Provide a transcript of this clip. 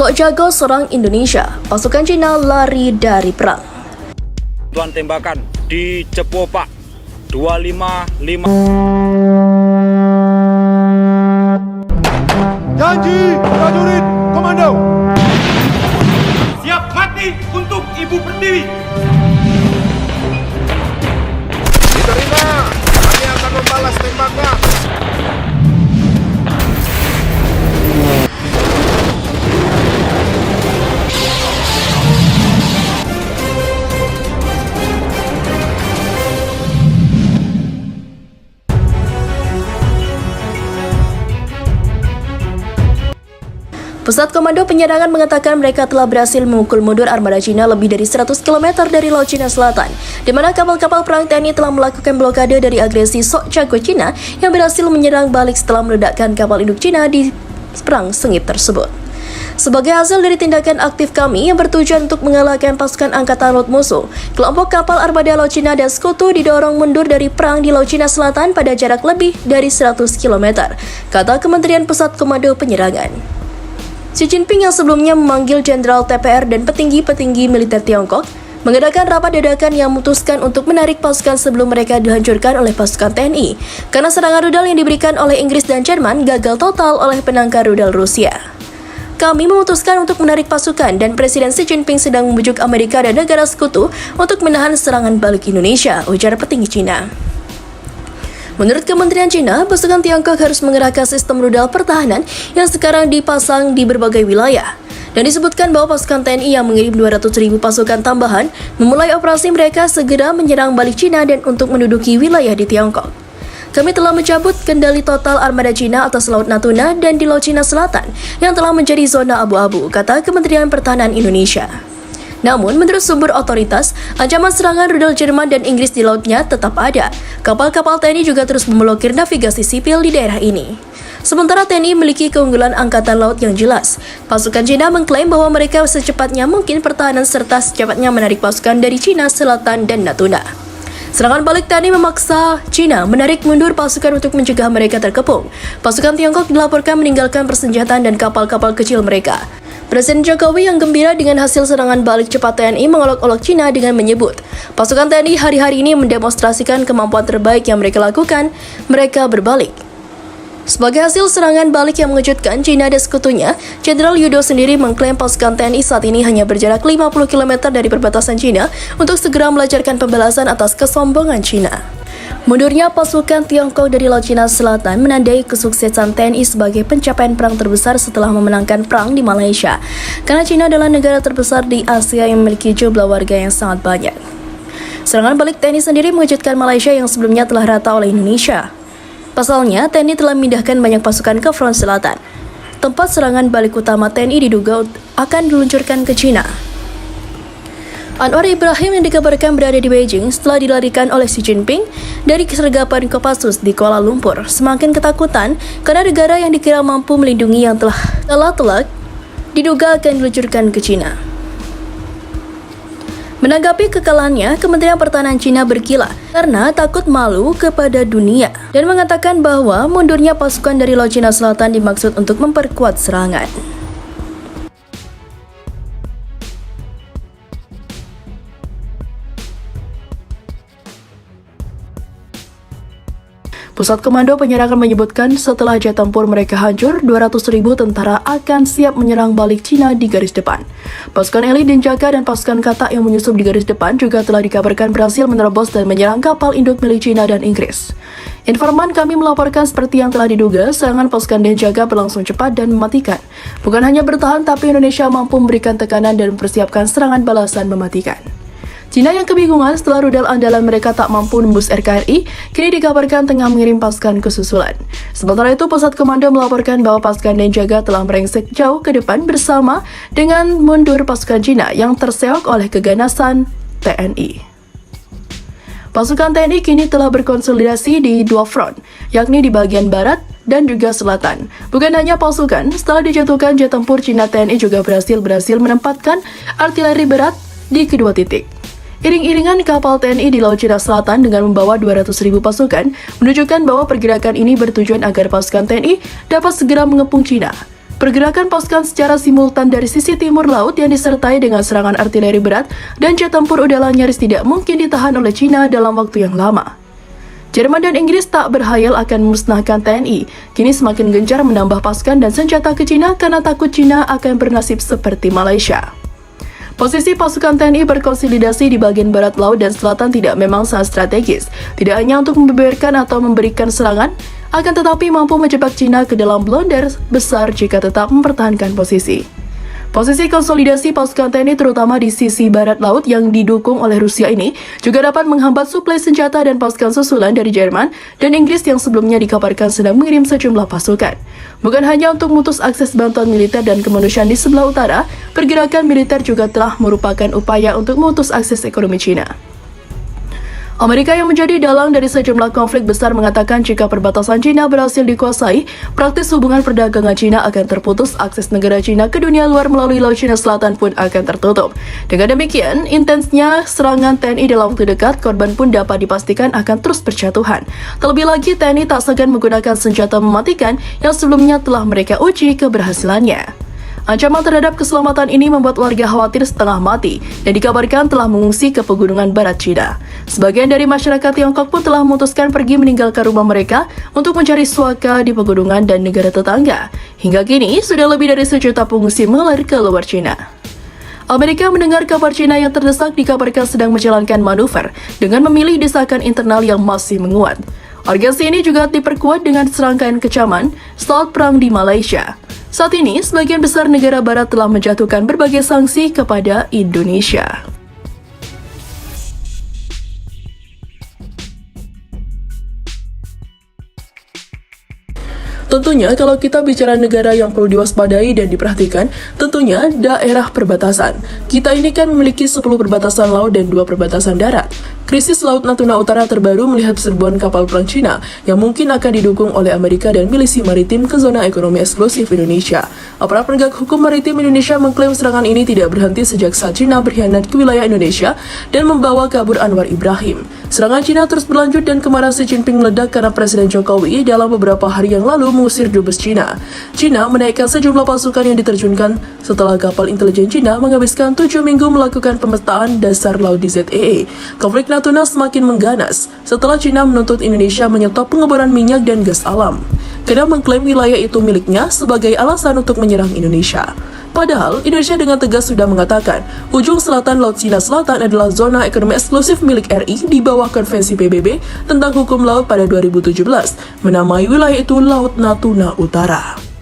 Sok jago serang Indonesia, pasukan Cina lari dari perang. Tuan tembakan di Cepopak 255. Janji prajurit komando. Siap mati untuk Ibu Pertiwi. Diterima, kami akan membalas tembakan. Pusat Komando Penyerangan mengatakan mereka telah berhasil memukul mundur armada Cina lebih dari 100 km dari Laut Cina Selatan, di mana kapal-kapal perang TNI telah melakukan blokade dari agresi Sok jago Cina yang berhasil menyerang balik setelah meledakkan kapal induk Cina di perang sengit tersebut. Sebagai hasil dari tindakan aktif kami yang bertujuan untuk mengalahkan pasukan angkatan laut musuh, kelompok kapal armada Laut Cina dan Sekutu didorong mundur dari perang di Laut Cina Selatan pada jarak lebih dari 100 km, kata Kementerian Pusat Komando Penyerangan. Xi Jinping yang sebelumnya memanggil Jenderal TPR dan petinggi-petinggi militer Tiongkok mengadakan rapat dadakan yang memutuskan untuk menarik pasukan sebelum mereka dihancurkan oleh pasukan TNI karena serangan rudal yang diberikan oleh Inggris dan Jerman gagal total oleh penangkar rudal Rusia. Kami memutuskan untuk menarik pasukan dan Presiden Xi Jinping sedang membujuk Amerika dan negara sekutu untuk menahan serangan balik Indonesia, ujar petinggi Cina. Menurut Kementerian Cina, pasukan Tiongkok harus mengerahkan sistem rudal pertahanan yang sekarang dipasang di berbagai wilayah. Dan disebutkan bahwa pasukan TNI yang mengirim 200.000 pasukan tambahan memulai operasi mereka segera menyerang balik Cina dan untuk menduduki wilayah di Tiongkok. Kami telah mencabut kendali total armada Cina atas Laut Natuna dan di Laut Cina Selatan yang telah menjadi zona abu-abu, kata Kementerian Pertahanan Indonesia. Namun, menurut sumber otoritas, ancaman serangan rudal Jerman dan Inggris di lautnya tetap ada. Kapal-kapal TNI juga terus memblokir navigasi sipil di daerah ini. Sementara TNI memiliki keunggulan angkatan laut yang jelas. Pasukan Cina mengklaim bahwa mereka secepatnya mungkin pertahanan serta secepatnya menarik pasukan dari Cina Selatan dan Natuna. Serangan balik TNI memaksa Cina menarik mundur pasukan untuk mencegah mereka terkepung. Pasukan Tiongkok dilaporkan meninggalkan persenjataan dan kapal-kapal kecil mereka. Presiden Jokowi yang gembira dengan hasil serangan balik cepat TNI mengolok-olok Cina dengan menyebut, pasukan TNI hari-hari ini mendemonstrasikan kemampuan terbaik yang mereka lakukan, mereka berbalik. Sebagai hasil serangan balik yang mengejutkan Cina dan sekutunya, Jenderal Yudo sendiri mengklaim pasukan TNI saat ini hanya berjarak 50 km dari perbatasan Cina untuk segera melancarkan pembalasan atas kesombongan Cina. Mundurnya pasukan Tiongkok dari Laut Cina Selatan menandai kesuksesan TNI sebagai pencapaian perang terbesar setelah memenangkan perang di Malaysia, karena Cina adalah negara terbesar di Asia yang memiliki jumlah warga yang sangat banyak. Serangan balik TNI sendiri mengejutkan Malaysia yang sebelumnya telah rata oleh Indonesia. Pasalnya, TNI telah memindahkan banyak pasukan ke front selatan. Tempat serangan balik utama TNI diduga akan diluncurkan ke Cina. Anwar Ibrahim yang dikabarkan berada di Beijing setelah dilarikan oleh Xi Jinping dari kesergapan Kopassus di Kuala Lumpur semakin ketakutan karena negara yang dikira mampu melindungi yang telah telak diduga akan diluncurkan ke Cina. Menanggapi kekalahannya, Kementerian Pertahanan Cina berkilah karena takut malu kepada dunia dan mengatakan bahwa mundurnya pasukan dari Laut Cina Selatan dimaksud untuk memperkuat serangan. Pusat Komando Penyerangan menyebutkan setelah jet tempur mereka hancur, 200.000 tentara akan siap menyerang balik Cina di garis depan. Pasukan elit Denjaka dan pasukan katak yang menyusup di garis depan juga telah dikabarkan berhasil menerobos dan menyerang kapal induk milik Cina dan Inggris. Informan kami melaporkan seperti yang telah diduga, serangan pasukan Denjaka berlangsung cepat dan mematikan. Bukan hanya bertahan, tapi Indonesia mampu memberikan tekanan dan mempersiapkan serangan balasan mematikan. Cina yang kebingungan setelah rudal andalan mereka tak mampu nembus RKRI, kini dikabarkan tengah mengirim pasukan ke susulan. Sementara itu, Pusat Komando melaporkan bahwa pasukan Denjaka telah merengsek jauh ke depan bersama dengan mundur pasukan Cina yang terseok oleh keganasan TNI. Pasukan TNI kini telah berkonsolidasi di dua front, yakni di bagian barat dan juga selatan. Bukan hanya pasukan, setelah dijatuhkan jet tempur Cina, TNI juga berhasil menempatkan artileri berat di kedua titik. Iring-iringan kapal TNI di Laut Cina Selatan dengan membawa 200.000 pasukan menunjukkan bahwa pergerakan ini bertujuan agar pasukan TNI dapat segera mengepung Cina. Pergerakan pasukan secara simultan dari sisi timur laut yang disertai dengan serangan artileri berat dan jet tempur udara nyaris tidak mungkin ditahan oleh China dalam waktu yang lama. Jerman dan Inggris tak berhayal akan memusnahkan TNI, kini semakin gencar menambah pasukan dan senjata ke China karena takut China akan bernasib seperti Malaysia. Posisi pasukan TNI berkonsolidasi di bagian barat laut dan selatan tidak memang sangat strategis, tidak hanya untuk membeberkan atau memberikan serangan, akan tetapi mampu menjebak China ke dalam blunder besar jika tetap mempertahankan posisi. Posisi konsolidasi pasukan TNI terutama di sisi barat laut yang didukung oleh Rusia ini juga dapat menghambat suplai senjata dan pasukan susulan dari Jerman dan Inggris yang sebelumnya dikabarkan sedang mengirim sejumlah pasukan. Bukan hanya untuk memutus akses bantuan militer dan kemanusiaan di sebelah utara, pergerakan militer juga telah merupakan upaya untuk memutus akses ekonomi China. Amerika yang menjadi dalang dari sejumlah konflik besar mengatakan jika perbatasan China berhasil dikuasai, praktis hubungan perdagangan China akan terputus, akses negara China ke dunia luar melalui Laut Cina Selatan pun akan tertutup. Dengan demikian, intensnya serangan TNI dalam waktu dekat, korban pun dapat dipastikan akan terus berjatuhan. Terlebih lagi, TNI tak segan menggunakan senjata mematikan yang sebelumnya telah mereka uji keberhasilannya. Ancaman terhadap keselamatan ini membuat warga khawatir setengah mati dan dikabarkan telah mengungsi ke pegunungan barat China. Sebagian dari masyarakat Tiongkok pun telah memutuskan pergi meninggalkan rumah mereka untuk mencari suaka di pegunungan dan negara tetangga. Hingga kini, sudah lebih dari 1 juta pengungsi mengalir ke luar China. Amerika mendengar kabar China yang terdesak dikabarkan sedang menjalankan manuver dengan memilih desakan internal yang masih menguat. Urgensi ini juga diperkuat dengan serangkaian kecaman saat perang di Malaysia. Saat ini, sebagian besar negara barat telah menjatuhkan berbagai sanksi kepada Indonesia. Tentunya kalau kita bicara negara yang perlu diwaspadai dan diperhatikan, tentunya daerah perbatasan. Kita ini kan memiliki 10 perbatasan laut dan 2 perbatasan darat. Krisis Laut Natuna Utara terbaru melihat serbuan kapal perang Cina yang mungkin akan didukung oleh Amerika dan milisi maritim ke zona ekonomi eksklusif Indonesia. Aparat penegak hukum maritim Indonesia mengklaim serangan ini tidak berhenti sejak saat Cina berkhianat ke wilayah Indonesia dan membawa kabur Anwar Ibrahim. Serangan Cina terus berlanjut dan kemarahan Xi Jinping meledak karena Presiden Jokowi dalam beberapa hari yang lalu mengusir dubes Cina. Cina menaikkan sejumlah pasukan yang diterjunkan setelah kapal intelijen Cina menghabiskan 7 minggu melakukan pemetaan dasar laut di ZEE. Konflik Natuna semakin mengganas setelah Cina menuntut Indonesia menyetop pengeboran minyak dan gas alam, karena mengklaim wilayah itu miliknya sebagai alasan untuk menyerang Indonesia. Padahal, Indonesia dengan tegas sudah mengatakan, ujung selatan Laut Cina Selatan adalah zona ekonomi eksklusif milik RI di bawah Konvensi PBB tentang hukum laut pada 2017, menamai wilayah itu Laut Natuna Utara.